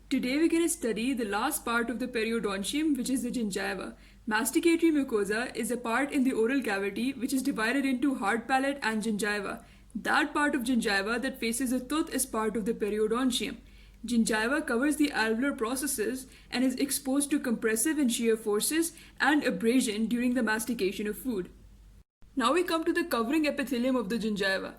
Today we're going to study the last part of the periodontium, which is the gingiva. Masticatory mucosa is a part in the oral cavity which is divided into hard palate and gingiva. That part of gingiva that faces the tooth is part of the periodontium. Gingiva covers the alveolar processes and is exposed to compressive and shear forces and abrasion during the mastication of food. Now we come to the covering epithelium of the gingiva.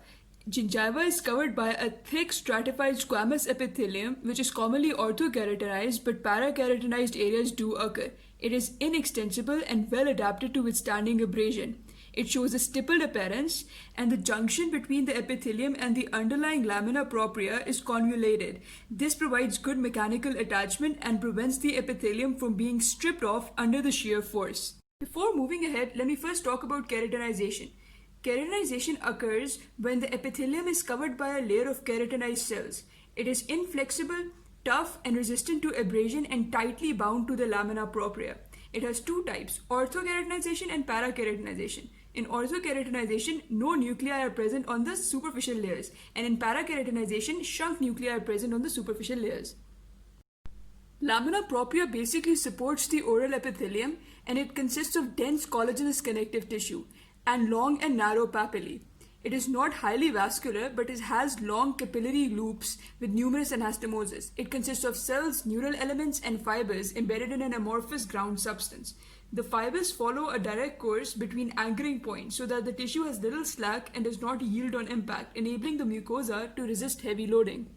Gingiva is covered by a thick stratified squamous epithelium which is commonly orthokeratinized, but parakeratinized areas do occur. It is inextensible and well adapted to withstanding abrasion. It shows a stippled appearance, and the junction between the epithelium and the underlying lamina propria is convoluted. This provides good mechanical attachment and prevents the epithelium from being stripped off under the shear force. Before moving ahead, let me first talk about keratinization. Keratinization occurs when the epithelium is covered by a layer of keratinized cells. It is inflexible, tough, and resistant to abrasion and tightly bound to the lamina propria. It has two types, orthokeratinization and parakeratinization. In orthokeratinization, no nuclei are present on the superficial layers, and in parakeratinization, shrunk nuclei are present on the superficial layers. Lamina propria basically supports the oral epithelium, and it consists of dense collagenous connective tissue and long and narrow papillae. It is not highly vascular, but it has long capillary loops with numerous anastomosis. It consists of cells, neural elements, and fibers embedded in an amorphous ground substance. The fibers follow a direct course between anchoring points so that the tissue has little slack and does not yield on impact, enabling the mucosa to resist heavy loading.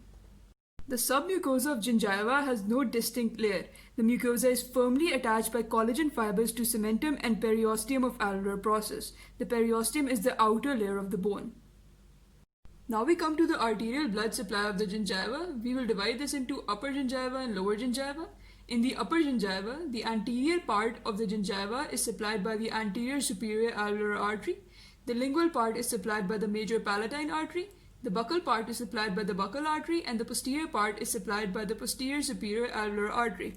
The submucosa of gingiva has no distinct layer. The mucosa is firmly attached by collagen fibers to cementum and periosteum of alveolar process. The periosteum is the outer layer of the bone. Now we come to the arterial blood supply of the gingiva. We will divide this into upper gingiva and lower gingiva. In the upper gingiva, the anterior part of the gingiva is supplied by the anterior superior alveolar artery. The lingual part is supplied by the major palatine artery. The buccal part is supplied by the buccal artery, and the posterior part is supplied by the posterior superior alveolar artery.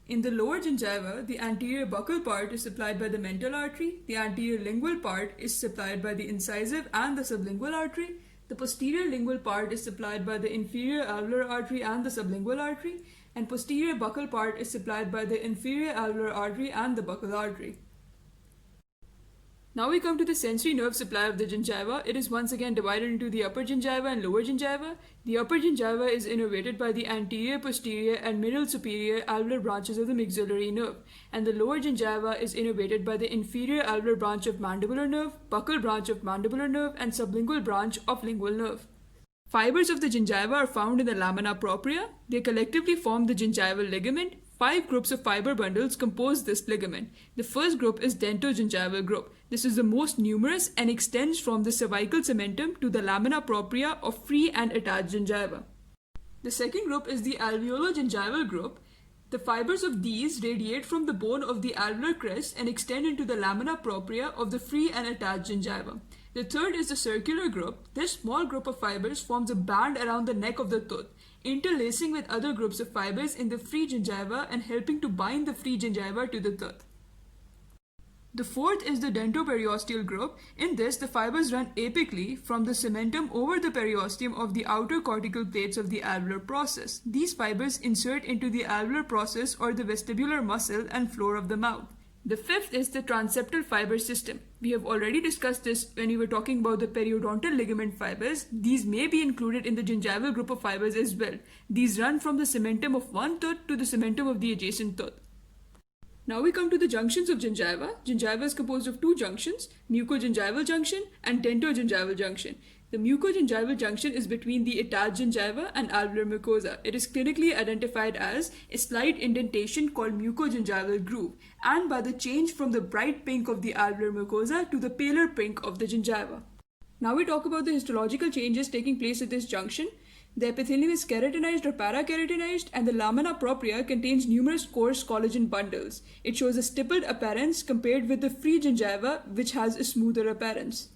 In the lower gingiva, the anterior buccal part is supplied by the mental artery, the anterior lingual part is supplied by the incisive and the sublingual artery, the posterior lingual part is supplied by the inferior alveolar artery and the sublingual artery, and posterior buccal part is supplied by the inferior alveolar artery and the buccal artery. Now we come to the sensory nerve supply of the gingiva. It is once again divided into the upper gingiva and lower gingiva. The upper gingiva is innervated by the anterior, posterior, and middle superior alveolar branches of the maxillary nerve, and the lower gingiva is innervated by the inferior alveolar branch of mandibular nerve, buccal branch of mandibular nerve, and sublingual branch of lingual nerve. Fibers of the gingiva are found in the lamina propria. They collectively form the gingival ligament. 5 groups of fiber bundles compose this ligament. The first group is dentogingival group. This is the most numerous and extends from the cervical cementum to the lamina propria of free and attached gingiva. The second group is the alveolo-gingival group. The fibers of these radiate from the bone of the alveolar crest and extend into the lamina propria of the free and attached gingiva. The third is the circular group. This small group of fibers forms a band around the neck of the tooth, interlacing with other groups of fibers in the free gingiva and helping to bind the free gingiva to the tooth. The fourth is the dentoperiosteal group. In this, the fibers run apically from the cementum over the periosteum of the outer cortical plates of the alveolar process. These fibers insert into the alveolar process or the vestibular muscle and floor of the mouth. The fifth is the transeptal fiber system. We have already discussed this when we were talking about the periodontal ligament fibers. These may be included in the gingival group of fibers as well. These run from the cementum of one tooth to the cementum of the adjacent tooth. Now we come to the junctions of gingiva. Gingiva is composed of 2 junctions, mucogingival junction and dentogingival junction. The mucogingival junction is between the attached gingiva and alveolar mucosa. It is clinically identified as a slight indentation called mucogingival groove, and by the change from the bright pink of the alveolar mucosa to the paler pink of the gingiva. Now we talk about the histological changes taking place at this junction. The epithelium is keratinized or parakeratinized, and the lamina propria contains numerous coarse collagen bundles. It shows a stippled appearance compared with the free gingiva, which has a smoother appearance.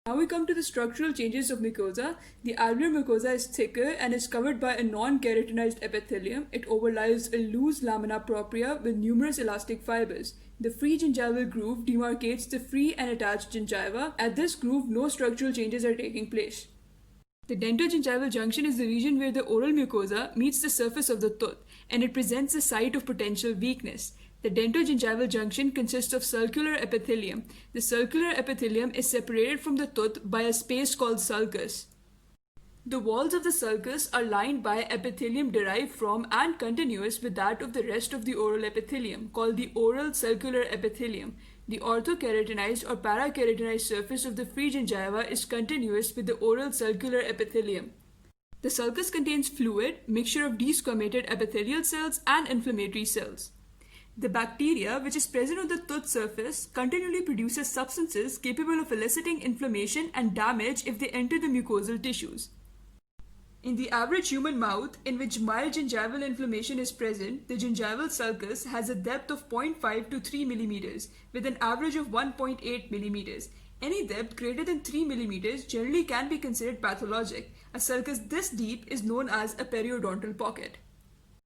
Now we come to the structural changes of mucosa. The alveolar mucosa is thicker and is covered by a non-keratinized epithelium. It overlies a loose lamina propria with numerous elastic fibers. The free gingival groove demarcates the free and attached gingiva. At this groove, no structural changes are taking place. The dentogingival junction is the region where the oral mucosa meets the surface of the tooth, and it presents a site of potential weakness. The dentogingival junction consists of circular epithelium. The circular epithelium is separated from the tooth by a space called sulcus. The walls of the sulcus are lined by epithelium derived from and continuous with that of the rest of the oral epithelium, called the oral circular epithelium. The orthokeratinized or parakeratinized surface of the free gingiva is continuous with the oral circular epithelium. The sulcus contains fluid, mixture of desquamated epithelial cells and inflammatory cells. The bacteria, which is present on the tooth surface, continually produces substances capable of eliciting inflammation and damage if they enter the mucosal tissues. In the average human mouth, in which mild gingival inflammation is present, the gingival sulcus has a depth of 0.5 to 3 millimeters, with an average of 1.8 millimeters. Any depth greater than 3 millimeters generally can be considered pathologic. A sulcus this deep is known as a periodontal pocket.